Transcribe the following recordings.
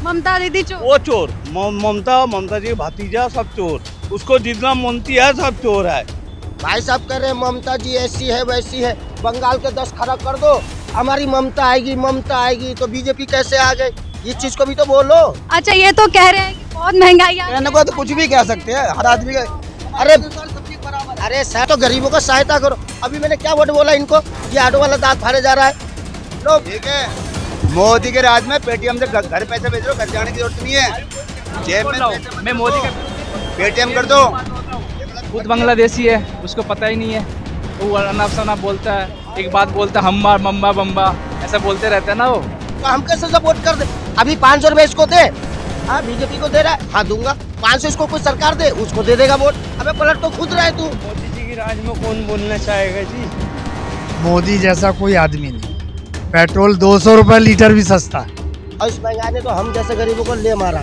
ममता दीदी चोर। वो चोर, ममता जी भतीजा सब चोर, उसको जितना मानती है सब चोर है। भाई साहब कह रहे हैं ममता जी ऐसी है वैसी है, बंगाल के 10 खड़ा कर दो, हमारी ममता आएगी तो बीजेपी कैसे आ गई, इस चीज को भी तो बोलो। अच्छा ये तो कह रहे हैं कि बहुत महंगाई आ कहने को तो कुछ भी कह सकते हैं हर आदमी का। अरे सर तो गरीबों का सहायता करो। अभी मैंने क्या वर्ड बोला इनको, ये ऑटो वाला दांत फाड़े जा रहा है। लोग ठीक है, मोदी के राज में पेटीएम से घर पैसे भेज रहे हो, घर जाने की जरूरत नहीं है। जेब में मैं मोदी का पेटीएम कर दो। खुद बांग्लादेशी है, उसको पता ही नहीं है, वो अनाप शनाप बोलता है, एक बात बोलता है हम्मा मम्मा बम्बा, ऐसा बोलते रहता है ना वो। तो हम कैसे सपोर्ट कर दे। अभी 500 रुपए इसको दे, हाँ बीजेपी को दे रहा है, हाँ दूंगा। 500 इसको कोई सरकार दे, उसको दे देगा वोट। अबे पलट तो खुद रहा है तू। मोदी जी की राज में कौन बोलना चाहेगा जी। मोदी जैसा कोई आदमी नहीं। पेट्रोल 200 रुपए लीटर भी सस्ता है। और इस महंगाई ने तो हम जैसे गरीबों को ले मारा,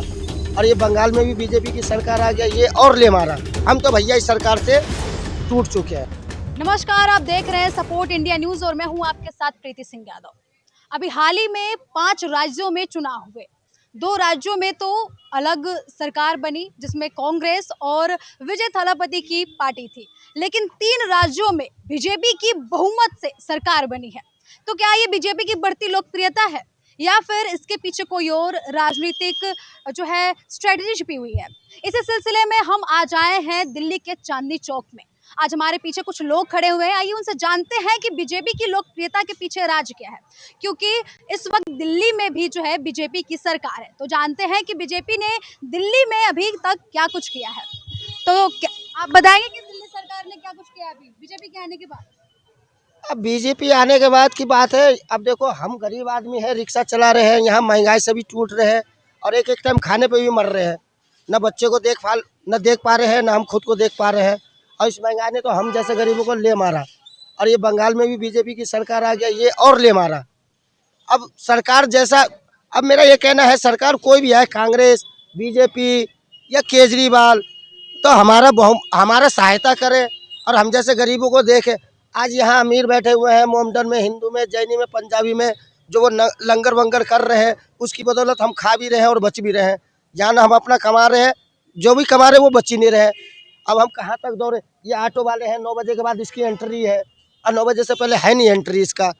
और ये बंगाल में भी बीजेपी की सरकार आ गया, ये और ले मारा। हम तो भैया इस सरकार से टूट चुके हैं। नमस्कार, आप देख रहे हैं सपोर्ट इंडिया न्यूज और मैं हूं आपके साथ प्रीति सिंह यादव। अभी हाल ही में 5 राज्यों में चुनाव हुए। 2 राज्यों में तो अलग सरकार बनी जिसमें कांग्रेस और विजय थालापति की पार्टी थी, लेकिन 3 राज्यों में बीजेपी की बहुमत से सरकार बनी है। तो क्या ये बीजेपी की बढ़ती लोकप्रियता है या फिर इसके पीछे कोई और राजनीतिक जो है स्ट्रेटजी छिपी हुई है? इसी सिलसिले में हम आज आए हैं दिल्ली के चांदनी चौक में। आज हमारे पीछे कुछ लोग खड़े हुए हैं, आइए उनसे जानते हैं कि बीजेपी की लोकप्रियता के पीछे राज क्या है, क्योंकि इस वक्त दिल्ली में भी जो है बीजेपी की सरकार है। तो जानते हैं कि बीजेपी ने दिल्ली में अभी तक क्या कुछ किया है। तो आप बताएंगे कि दिल्ली सरकार ने क्या कुछ किया है अभी बीजेपी के आने के बाद? अब बीजेपी आने के बाद की बात है। अब देखो हम गरीब आदमी है, रिक्शा चला रहे हैं, यहाँ महंगाई से भी टूट रहे हैं और एक टाइम खाने पे भी मर रहे हैं। न बच्चे को न देख पा रहे हैं, न हम खुद को देख पा रहे हैं। और इस महंगाई ने तो हम जैसे गरीबों को ले मारा, और ये बंगाल में भी बीजेपी की सरकार आ गया, ये और ले मारा। अब सरकार जैसा, अब मेरा ये कहना है सरकार कोई भी है, कांग्रेस बीजेपी या केजरीवाल, तो हमारा सहायता करे और हम जैसे गरीबों को देखे। आज यहाँ अमीर बैठे हुए हैं, मोमडन में, हिंदू में, जैनी में, पंजाबी में, जो वो लंगर वंगर कर रहे हैं, उसकी बदौलत हम खा भी रहे हैं और बच भी रहे हैं। यहाँ हम अपना कमा रहे हैं, जो भी कमा रहे हैं वो बच ही नहीं रहे। अब हम कहाँ तक दौड़े। ये ऑटो वाले हैं, 9 बजे के बाद इसकी एंट्री है और 9 बजे से पहले है नहीं एंट्री इसका।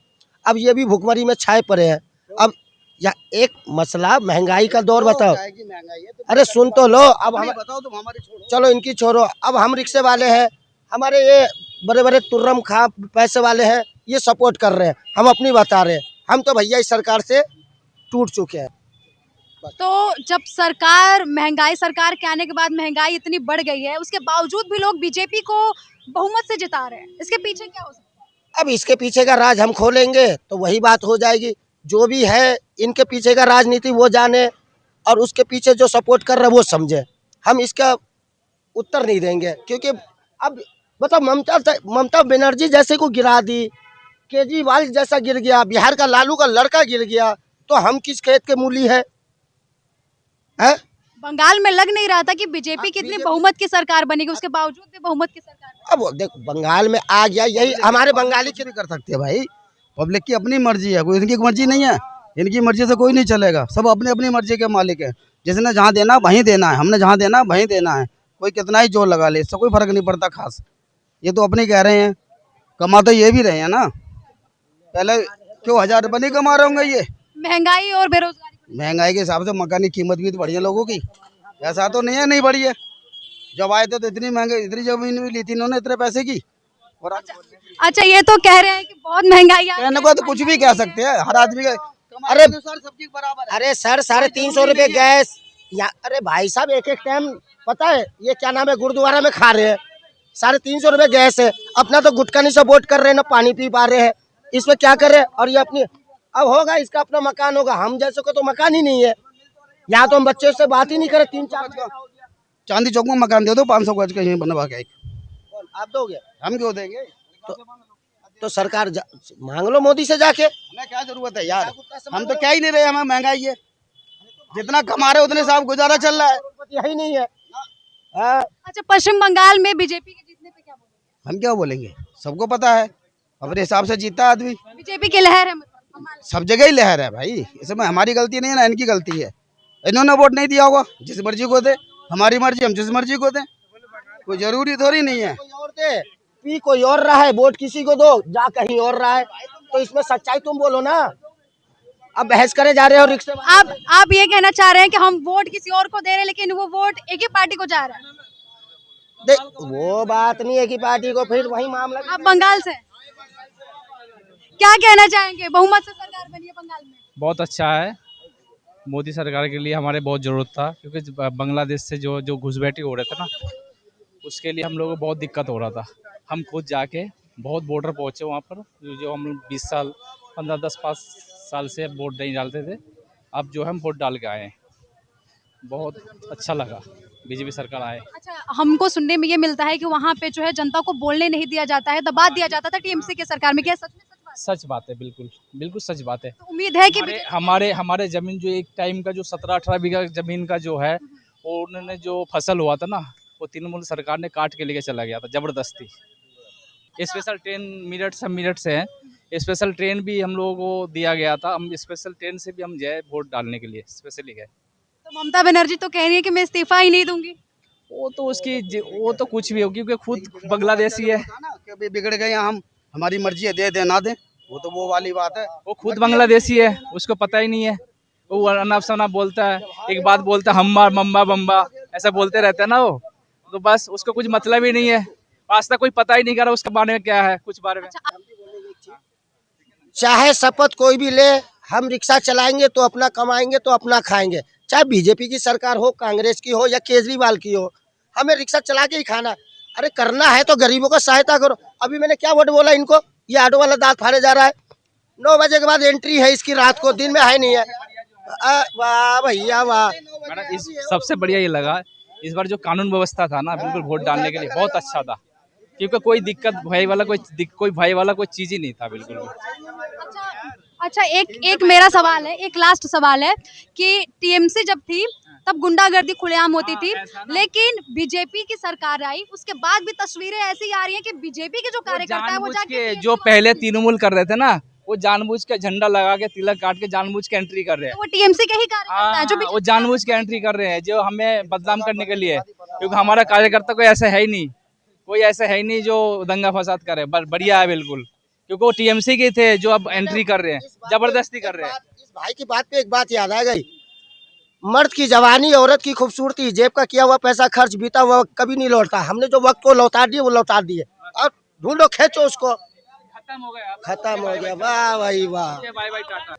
अब ये भी भुखमरी में छाए पड़े हैं। अब या एक मसला महंगाई का दौर बताओ। अरे सुन तो लो, अब हम बताओ तुम हमारी, चलो इनकी छोड़ो। अब हम रिक्शे वाले हैं, हमारे ये बड़े बड़े तुर्रम खा पैसे वाले हैं, ये सपोर्ट कर रहे हैं, हम अपनी बता रहे हैं। हम तो भैया इस सरकार से टूट चुके हैं। तो जब सरकार के आने के बाद महंगाई इतनी बढ़ गई है, उसके बावजूद भी लोग बीजेपी को बहुमत से जिता रहे हैं, इसके पीछे क्या हो सकता है? अब इसके पीछे का राज हम खोलेंगे तो वही बात हो जाएगी। जो भी है इनके पीछे का राजनीति वो जाने, और उसके पीछे जो सपोर्ट कर रहे हैं वो समझे। हम इसका उत्तर नहीं देंगे, क्योंकि अब बताओ, ममता बनर्जी जैसे को गिरा दी, केजरीवाल जैसा गिर गया, बिहार का लालू का लड़का गिर गया, तो हम किस खेत के मूली है? बंगाल में लग नहीं रहा था कि बीजेपी कितनी बहुमत की सरकार बनेगी, उसके बावजूद भी बहुमत की सरकार बनी। अब देख बंगाल में आ गया, यही हमारे बंगाली क्यों नहीं कर सकते भाई। पब्लिक की अपनी मर्जी है, कोई इनकी मर्जी नहीं है। इनकी मर्जी से कोई नहीं चलेगा, सब अपनी अपनी मर्जी के मालिक है। जिसने जहाँ देना वहीं देना है, हमने जहाँ देना वहीं देना है। कोई कितना ही जोर लगा ले, इससे कोई फर्क नहीं पड़ता खास। ये तो अपने कह रहे हैं, कमा तो ये भी रहे हैं ना। पहले क्यों 1000 रुपये नहीं कमा रहे होंगे ये? महंगाई और बेरोजगारी, महंगाई के हिसाब से मकान की कीमत भी तो बढ़ी है लोगों की, ऐसा तो नहीं है नहीं बढ़ी है। जब आए थे तो इतनी महंगी, इतनी जमीन भी ली थी इन्होंने इतने पैसे की। और अच्छा ये तो कह रहे हैं कि बहुत महंगाई आ कहने को तो कुछ भी कह सकते हैं हर आदमी का। अरे सबकी बराबर है। अरे सर 350 रुपए गैस या, अरे भाई साहब एक टाइम पता है ये क्या नाम है, गुरुद्वारा में खा रहे हैं, 350 रुपए गैस है। अपना तो गुटखा नहीं सपोर्ट कर रहे हैं, ना पानी पी पा रहे हैं, इसमें क्या कर रहे हैं। और ये अपनी अब होगा, इसका अपना मकान होगा, हम जैसे को तो मकान ही नहीं है। यहाँ तो हम बच्चों से बात ही नहीं करे। 3-4 चांदी चौक में मकान दे दो 500 गज का, यहीं बनवा के। आप दोगे? हम क्यों देंगे? तो सरकार मांग लो मोदी से जाके। हमें क्या जरूरत है यार, हम तो क्या ही नहीं रहे। हमें महंगाई है, जितना कमा रहे उतने साहब गुजारा चल रहा है, यही नहीं है। अच्छा पश्चिम बंगाल में बीजेपी के जीतने पे क्या बोलेंगे? हम क्या बोलेंगे, सबको पता है, अपने हिसाब से जीता आदमी। बीजेपी की लहर है, मतलब सब जगह ही लहर है भाई, इसमें हमारी गलती नहीं है ना इनकी गलती है। इन्होंने वोट नहीं दिया होगा, जिस मर्जी को दे, हमारी मर्जी, हम जिस मर्जी को दें, कोई जरूरी थोड़ी नहीं है। कोई और दे, पी कोई और रहा है, वोट किसी को दो, जा कहीं और रहा है, तो इसमें सच्चाई तुम बोलो ना। अब बहस करे जा रहे हो रिक्शे वाले। आप ये कहना चाह रहे हैं कि हम वोट किसी और को दे रहे हैं लेकिन वो वोट एक ही पार्टी को जा रहा है। देख वो बात नहीं है कि पार्टी को, फिर वही मामला। आप बंगाल से हैं। क्या कहना चाहेंगे, बहुमत से सरकार बनी है बंगाल में? बहुत अच्छा है, मोदी सरकार के लिए हमारे बहुत ज़रूरत था, क्योंकि बांग्लादेश से जो घुसपैठी हो रहे थे ना, उसके लिए हम लोगों को बहुत दिक्कत हो रहा था। हम खुद जाके बहुत बॉर्डर पहुँचे वहाँ पर, जो हम 20 साल 15-10 साल से वोट नहीं डालते थे, अब जो हम वोट डाल के आए हैं। बहुत अच्छा लगा बीजेपी सरकार आए। अच्छा, हमको सुनने में ये मिलता है कि वहाँ पे जो है जनता को बोलने नहीं दिया जाता है, दबा दिया जाता था टीएमसी के सरकार में। क्या सच में सच बात है, बिल्कुल बिल्कुल सच बात है। तो उम्मीद है कि हमारे जमीन जो एक टाइम का जो 17-18 बीघा जमीन का जो है, वो उन्होंने जो फसल हुआ था ना, वो तृणमूल सरकार ने काट के लेके चला गया था जबरदस्ती। स्पेशल ट्रेन मेरठ से है, स्पेशल ट्रेन भी हम लोगों को दिया गया था, हम स्पेशल ट्रेन से भी हम गए वोट डालने के लिए, स्पेशली गए। तो ममता बनर्जी तो कह रही है कि मैं इस्तीफा ही नहीं दूंगी। वो तो कुछ भी होगी, क्योंकि खुद बांग्लादेशी है। कभी बिगड़ गए हम, हमारी मर्जी है, दे ना दे, वो तो वो वाली बात है। वो खुद बांग्लादेशी है, उसको पता ही नहीं है। वो अनाप शनाप बोलता है, एक बात बोलता है हम्मा मम्मा बम्बा, ऐसा बोलते रहते हैं ना वो। तो बस उसको कुछ मतलब ही नहीं है, आज तक कोई पता ही नहीं कर रहा उसके बारे में क्या है, कुछ बारे में। चाहे शपथ कोई भी ले, हम रिक्शा चलाएंगे तो अपना कमाएंगे तो अपना खाएंगे, चाहे बीजेपी की सरकार हो, कांग्रेस की हो या केजरीवाल की हो, हमें रिक्शा चला के ही खाना। अरे करना है तो गरीबों का सहायता करो। अभी मैंने क्या वर्ड बोला इनको, ये ऑटो वाला दांत फाड़े जा रहा है। 9 बजे के बाद एंट्री है इसकी, रात को, दिन में है नहीं है। वाह भैया वाह। मैडम, इस सबसे बढ़िया ये लगा इस बार जो कानून व्यवस्था था ना, बिल्कुल वोट डालने के लिए बहुत अच्छा था, क्योंकि कोई दिक्कत कोई भय वाला कोई चीज ही नहीं था, बिल्कुल भी। अच्छा, एक मेरा सवाल है, एक लास्ट सवाल है कि टीएमसी जब थी तब गुंडागर्दी खुलेआम होती थी, लेकिन बीजेपी की सरकार आई, उसके बाद भी तस्वीरें ऐसी आ रही हैं कि बीजेपी के जो कार्यकर्ता है वो जाके जो पहले तृणमूल कर रहे थे ना, वो जानबूझ के झंडा लगा के तिलक काट के जानबूझ के एंट्री कर रहे हैं। वो टीएमसी के ही कार्यकर्ता है जो वो जानबूझ के एंट्री कर रहे हैं, जो हमें बदनाम करने के लिए, क्योंकि हमारा कार्यकर्ता कोई ऐसा है ही नहीं, जो दंगा फसाद करे। बढ़िया है बिल्कुल, क्योंकि वो टीएमसी के थे जो अब एंट्री कर रहे हैं, जबरदस्ती कर रहे हैं। इस भाई की बात पे एक बात याद आ गई, मर्द की जवानी, औरत की खूबसूरती, जेब का किया हुआ पैसा खर्च बीता हुआ कभी नहीं लौटता। हमने जो वक्त को लौटा दिए वो लौटा दिए, और ढूंढो खींचो उसको। खत्म हो गया। वाह भाई वाह। Bye bye tata.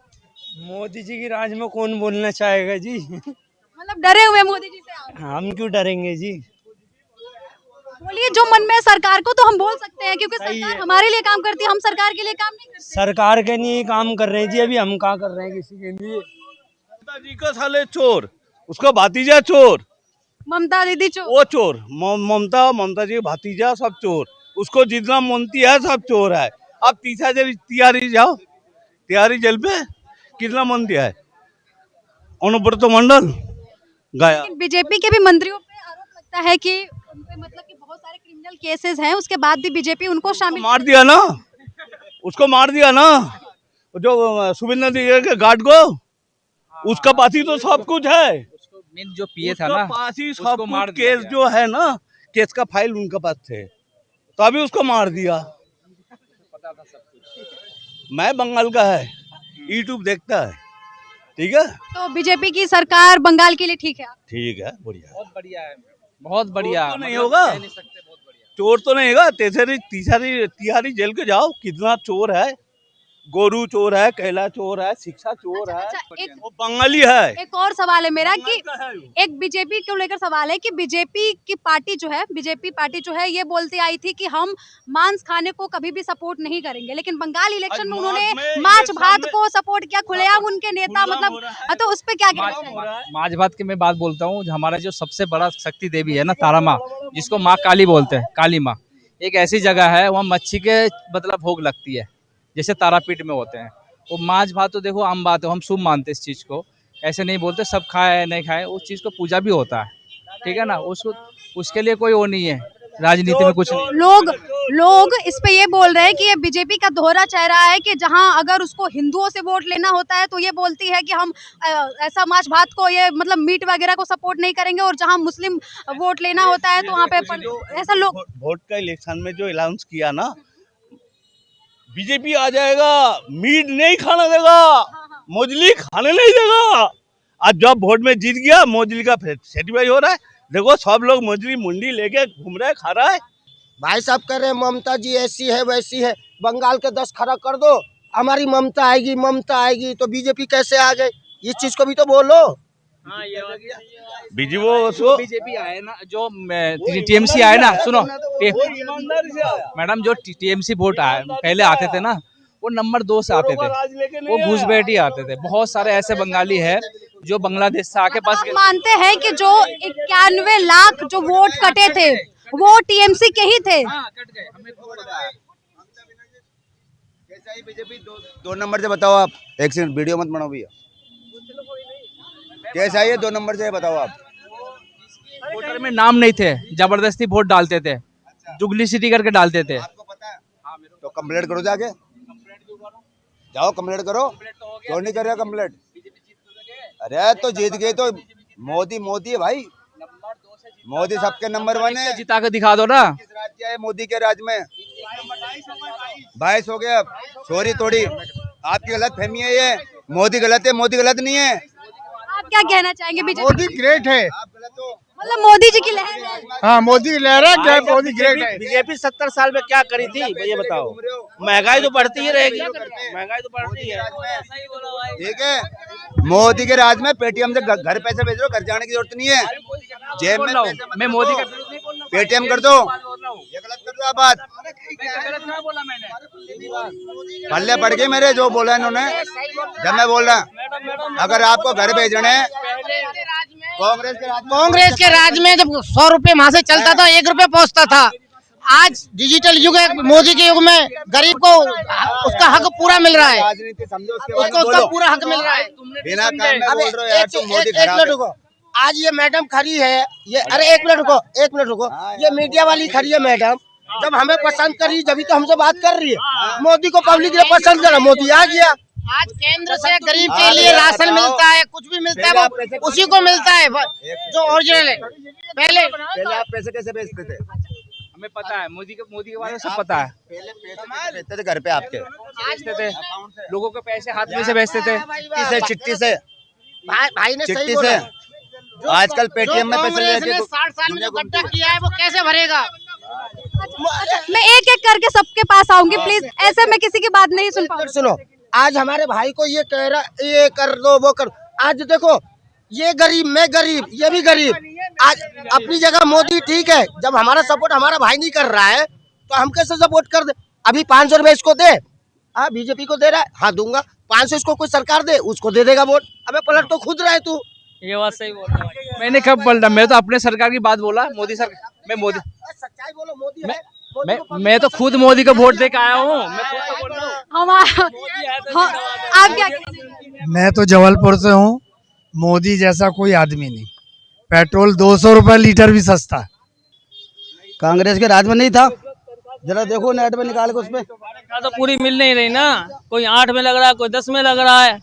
Modi ji की राज में कौन बोलना चाहेगा जी। मतलब डरे हुए मोदी जी से आप? हम क्यों डरेंगे जी। बोलिए जो मन में है सरकार को तो हम बोल सकते हैं, क्योंकि सरकार हमारे लिए काम करती है, हम सरकार के लिए काम नहीं करते। सरकार के लिए काम कर रहे हैं जी, अभी हम कहाँ कर रहे हैं किसी के लिए। ममता जी का साले चोर, उसका भतीजा चोर, ममता दीदी चो वो चोर, ममता जी भतीजा सब चोर, उसको जितना मनती है सब चोर है। अब तिहारी जाओ, तिहारी जेल पे कितना मन दिया है अनुब्रत मंडल गया। बीजेपी के भी मंत्रियों पे आरोप लगता है कि उन पे मतलब कि बहुत सारे क्रिमिनल केसेस हैं, उसके बाद भी बीजेपी उनको शामिल मार दिया ना, उसको मार दिया ना, जो सुबिंदर के गार्ड को, उसका पास ही तो सब कुछ है। मेन जो पीए था ना, पास ही उसको सब मार कुछ, दिया केस जो है ना, केस का फाइल उनके पास थे, तो अभी उसको मार दिया। मैं बंगाल का है, यूट्यूब देखता है, ठीक है। तो बीजेपी की सरकार बंगाल के लिए ठीक है? ठीक है, बढ़िया, बहुत बढ़िया है, बहुत बढ़िया। चोर तो नहीं होगा, चोर तो नहीं होगा। तिहारी जेल के जाओ, कितना चोर है, गोरू चोर है, कैला चोर है, शिक्षा चोर है। वो बंगाली है। एक और सवाल है मेरा कि एक बीजेपी को लेकर सवाल है कि बीजेपी की पार्टी जो है ये बोलती आई थी कि हम मांस खाने को कभी भी सपोर्ट नहीं करेंगे, लेकिन बंगाल इलेक्शन में उन्होंने माछ भात को सपोर्ट किया खुलेआम, उनके नेता मतलब, तो उस पर क्या कहना है? माछ भात की मैं बात बोलता हूँ, हमारा जो सबसे बड़ा शक्ति देवी है ना, तारा माँ, जिसको माँ काली बोलते हैं, काली माँ, एक ऐसी जगह है वहाँ मच्छी के मतलब भोग लगती है, जैसे तारापीठ में होते हैं। वो माछ भात तो देखो आम बात है, हम शुभ मानते हैं इस चीज़ को, ऐसे नहीं बोलते सब खाए नहीं खाए, उस चीज़ को पूजा भी होता है, ठीक है ना, उसके लिए कोई वो नहीं है। राजनीति में कुछ नहीं। लोग इस पे ये बोल रहे हैं कि ये बीजेपी का दोहरा चेहरा है कि जहां अगर उसको हिंदुओं से वोट लेना होता है तो ये बोलती है कि हम ऐसा माछ भात को, ये मतलब मीट वगैरह को सपोर्ट नहीं करेंगे, और जहां मुस्लिम वोट लेना होता है तो वहां पे ऐसा लोग वोट का इलेक्शन में जो अनाउंस किया ना, बीजेपी आ जाएगा, मीट नहीं खाने देगा, मोजली खाने नहीं देगा। आज जब वोट में जीत गया, मोजली का सेटिफाई हो रहा है। देखो सब लोग मोजली मुंडी लेके घूम रहे, खा रहा है। भाई साहब कह रहे हैं ममता जी ऐसी है वैसी है, बंगाल के 10 खड़ा कर दो, हमारी ममता आएगी तो बीजेपी कैसे आ गई, इस चीज को भी तो बोलो। बीजेपी आए ना, जो टीएमसी आए ना, सुनो मैडम, जो टीएमसी वोट आए पहले आते थे ना, वो नंबर 2 से आते थे, वो घुसपैठी आते थे। बहुत सारे ऐसे बंगाली है जो बांग्लादेश से आके पास। आप मानते हैं कि जो 91 लाख जो वोट कटे थे वो टीएमसी के ही थे? कट गए, हमें खुद पता है। कैसा है बीजेपी? 2 नंबर से बताओ आप। एक सेकंड, वीडियो मत बनाओ भैया। कैसा है ये 2 नंबर से बताओ आप। वोटर में नाम नहीं थे, जबरदस्ती वोट डालते थे, जुगली सिटी करके डालते थे। आपको पता है? तो कंप्लेंट करो, जाके जाओ कंप्लेंट करो। क्यों नहीं कर रहे कंप्लेंट? अरे तो जीत गए तो मोदी है भाई, मोदी सबके नंबर 1 है। जिता के दिखा दो ना। किस राज्य है मोदी के राज्य में? 22 हो गया। सॉरी, थोड़ी आपकी गलत फहमी है ये। मोदी गलत है, मोदी गलत नहीं है। आप क्या कहना चाहेंगे? बीजेपी मोदी ग्रेट है, आप गलत हो। मतलब मोदी जी की लहर है। हाँ मोदी की लहर है, मोदी ग्रेट है। बीजेपी 70 साल में क्या करी थी ये बताओ? महंगाई तो बढ़ती ही रहेगी, महंगाई तो बढ़ती है। ठीक है, मोदी के राज में पेटीएम से घर पैसे भेज रहे हो, घर जाने की जरूरत नहीं है। जेब में पैसे मैं मोदी का पेटीएम कर दो। ये गलत कर दो आप बात। पल्ले पड़ गए मेरे जो बोला इन्होंने, जब मैं बोल रहा अगर आपको घर भेजने हैं कांग्रेस के राज में जब 100 रुपए वहाँ से चलता था, 1 रुपए पहुँचता था। आज डिजिटल युग है, मोदी के युग में गरीब को उसका हक पूरा मिल रहा है, राजनीति समझो, उसको उसका पूरा हक मिल रहा है। बिना काम में अबे बोल रहे हो यार, तुम मोदी एक खराब मिनट है। रुको, आज ये मैडम खड़ी है, ये अरे एक मिनट रुको, ये मीडिया वाली खड़ी है मैडम, जब हमें पसंद करी जब तो हमसे बात कर रही है। मोदी को पब्लिक ने पसंद करा, मोदी आ गया। आज केंद्र से गरीब के लिए राशन मिलता है, कुछ भी मिलता है वो उसी को मिलता है जो ओरिजिनल है। पहले आप पैसे कैसे भेजते थे? हमें पता है, मोदी के बारे में सब पता है। पहले पैसे भेजते थे घर पे आपके? भेजते थे लोगों के पैसे, हाथ में से भेजते थे, चिट्ठी से भाई ने सही चिट्ठी बोला। से। आजकल पेटीएम में पैसे कांग्रेस लेके ने 60 साल में जो गड्ढा किया है वो कैसे भरेगा? मैं एक एक करके सबके पास आऊंगी, प्लीज ऐसे मैं किसी की बात नहीं सुन पाऊंगी। सुनो, आज हमारे भाई को ये कह रहा, ये कर दो वो कर, आज देखो ये गरीब, मैं गरीब, ये भी गरीब। आज अपनी जगह मोदी ठीक है, जब हमारा सपोर्ट हमारा भाई नहीं कर रहा है तो हम कैसे सपोर्ट कर दे? अभी 500 रुपए इसको दे, हाँ बीजेपी को दे रहा है, हाँ दूंगा। 500 इसको कोई सरकार दे, उसको दे देगा वोट। अबे पलट तो खुद रहा है तू। ये बात सही बोल रहा है। मैंने कब बोल रहा? मैं तो अपने सरकार की बात बोला। मोदी सरकार, मैं मोदी, सच्चाई बोलो, मोदी है। मैं तो खुद मोदी को वोट दे के आया हूँ। मैं खुद तो बोल रहा हूँ। आप क्या कहेंगे? मैं तो जबलपुर से हूँ। मोदी जैसा कोई आदमी नहीं। पेट्रोल 200 रुपए लीटर भी सस्ता है। कांग्रेस के राज में नहीं था, जरा देखो नेट में निकाल के उसमें। तो पूरी मिल नहीं रही ना, कोई 8 में लग रहा है, कोई 10 में लग रहा है।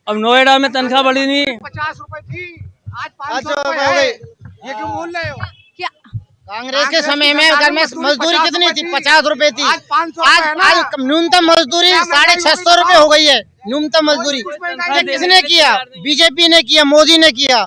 अब नोएडा में तनख्वाह बढ़ी नहीं। 50 रुपए थी, आज 500 रुपए हो गई। ये क्यों बोल रहे हो? क्या कांग्रेस के समय में घर में मजदूरी कितनी थी? 50 रुपए थी। आज 500 आज न्यूनतम मजदूरी 650 रुपए हो गई है। न्यूनतम मजदूरी ये किसने किया? बीजेपी ने किया, मोदी ने किया।